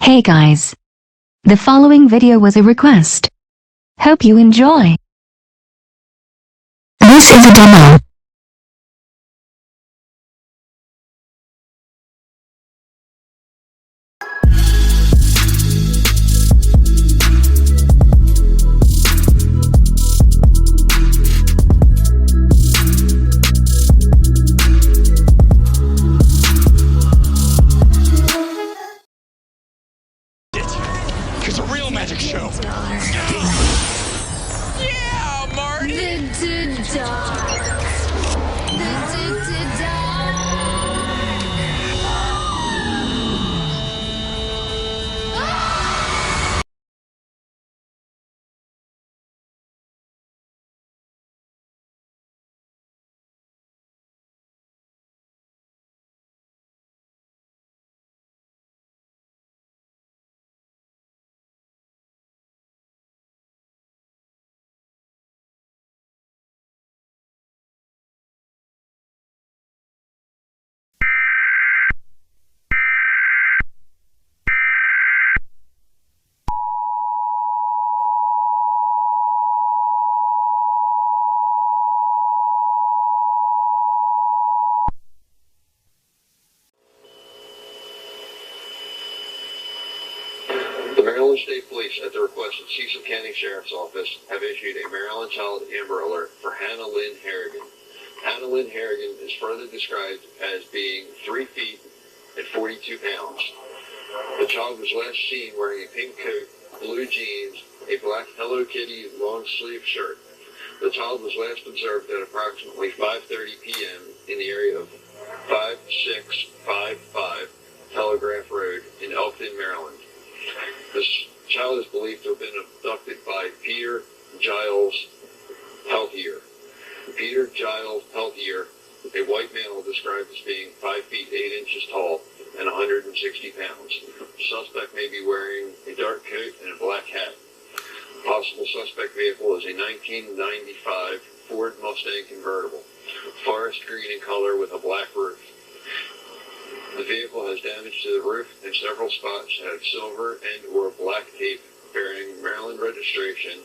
Hey guys. The following video was a request. Hope you enjoy. This is a demo. It's a real magic show. Yeah, Marty! The dark. The Maryland State Police, at the request of Cecil County Sheriff's Office, have issued a Maryland Child Amber Alert for Hannah Lynn Harrigan. Hannah Lynn Harrigan is further described as being 3 feet and 42 pounds. The child was last seen wearing a pink coat, blue jeans, a black Hello Kitty long-sleeve shirt. The child was last observed at approximately 5:30 p.m. in the area of 5655 Telegraph Road in Elkton, Maryland. This child is believed to have been abducted by Peter Giles Peltier. Peter Giles Peltier, a white male described as being 5 feet 8 inches tall and 160 pounds. The suspect may be wearing a dark coat and a black hat. Possible suspect vehicle is a 1995 Ford Mustang convertible, forest green in color with a black roof. The vehicle has damage to the roof, and several spots have silver and or black tape bearing Maryland registration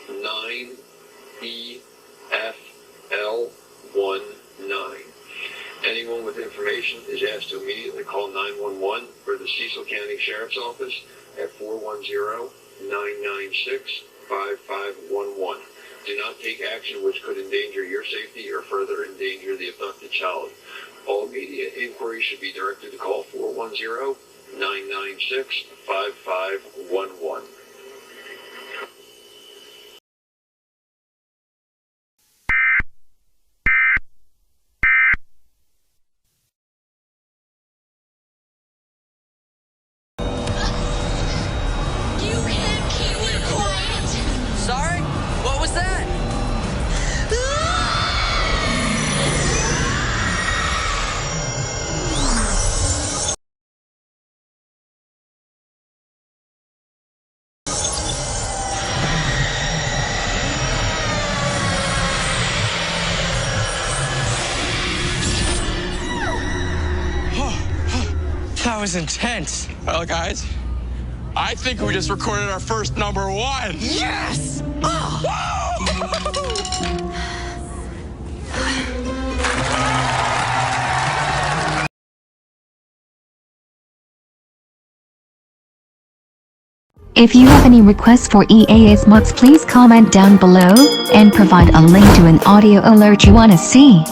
9EFL19. Anyone with information is asked to immediately call 911 or the Cecil County Sheriff's Office at 410-996-5511. Do not take action which could endanger your safety or further endanger the abducted child. All immediate inquiries should be directed to call 410-996-5511. You can't keep it quiet. Sorry? What was that? That was intense. Well, guys, I think we just recorded our first #1. Yes! If you have any requests for EAS mods, please comment down below and provide a link to an audio alert you want to see.